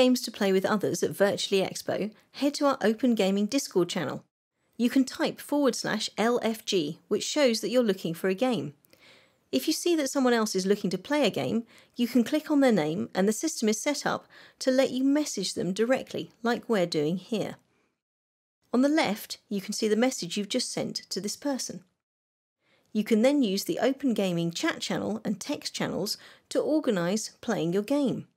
games to play with others at Virtually Expo, head to our Open Gaming Discord channel. You can type /LFG, which shows that you're looking for a game. If you see that someone else is looking to play a game, you can click on their name and the system is set up to let you message them directly, like we're doing here. On the left, you can see the message you've just sent to this person. You can then use the Open Gaming chat channel and text channels to organise playing your game.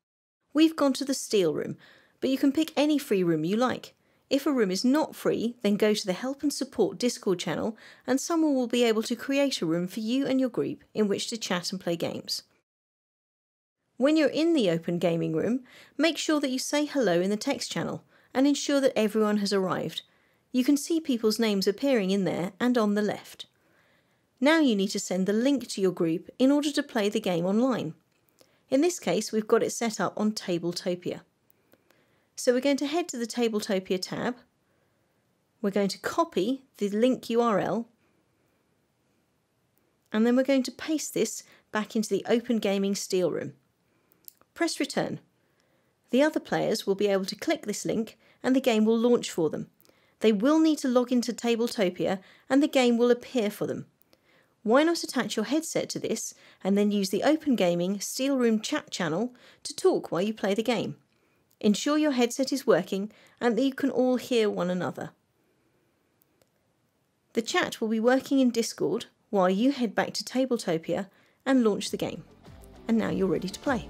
We've gone to the Steel Room, but you can pick any free room you like. If a room is not free, then go to the Help and Support Discord channel and someone will be able to create a room for you and your group in which to chat and play games. When you're in the Open Gaming room, make sure that you say hello in the text channel and ensure that everyone has arrived. You can see people's names appearing in there and on the left. Now you need to send the link to your group in order to play the game online. In this case, we've got it set up on Tabletopia. So we're going to head to the Tabletopia tab. We're going to copy the link URL and then we're going to paste this back into the Open Gaming Steel Room. Press return. The other players will be able to click this link and the game will launch for them. They will need to log into Tabletopia and the game will appear for them. Why not attach your headset to this and then use the Open Gaming Steel Room chat channel to talk while you play the game? Ensure your headset is working and that you can all hear one another. The chat will be working in Discord while you head back to Tabletopia and launch the game. And now you're ready to play.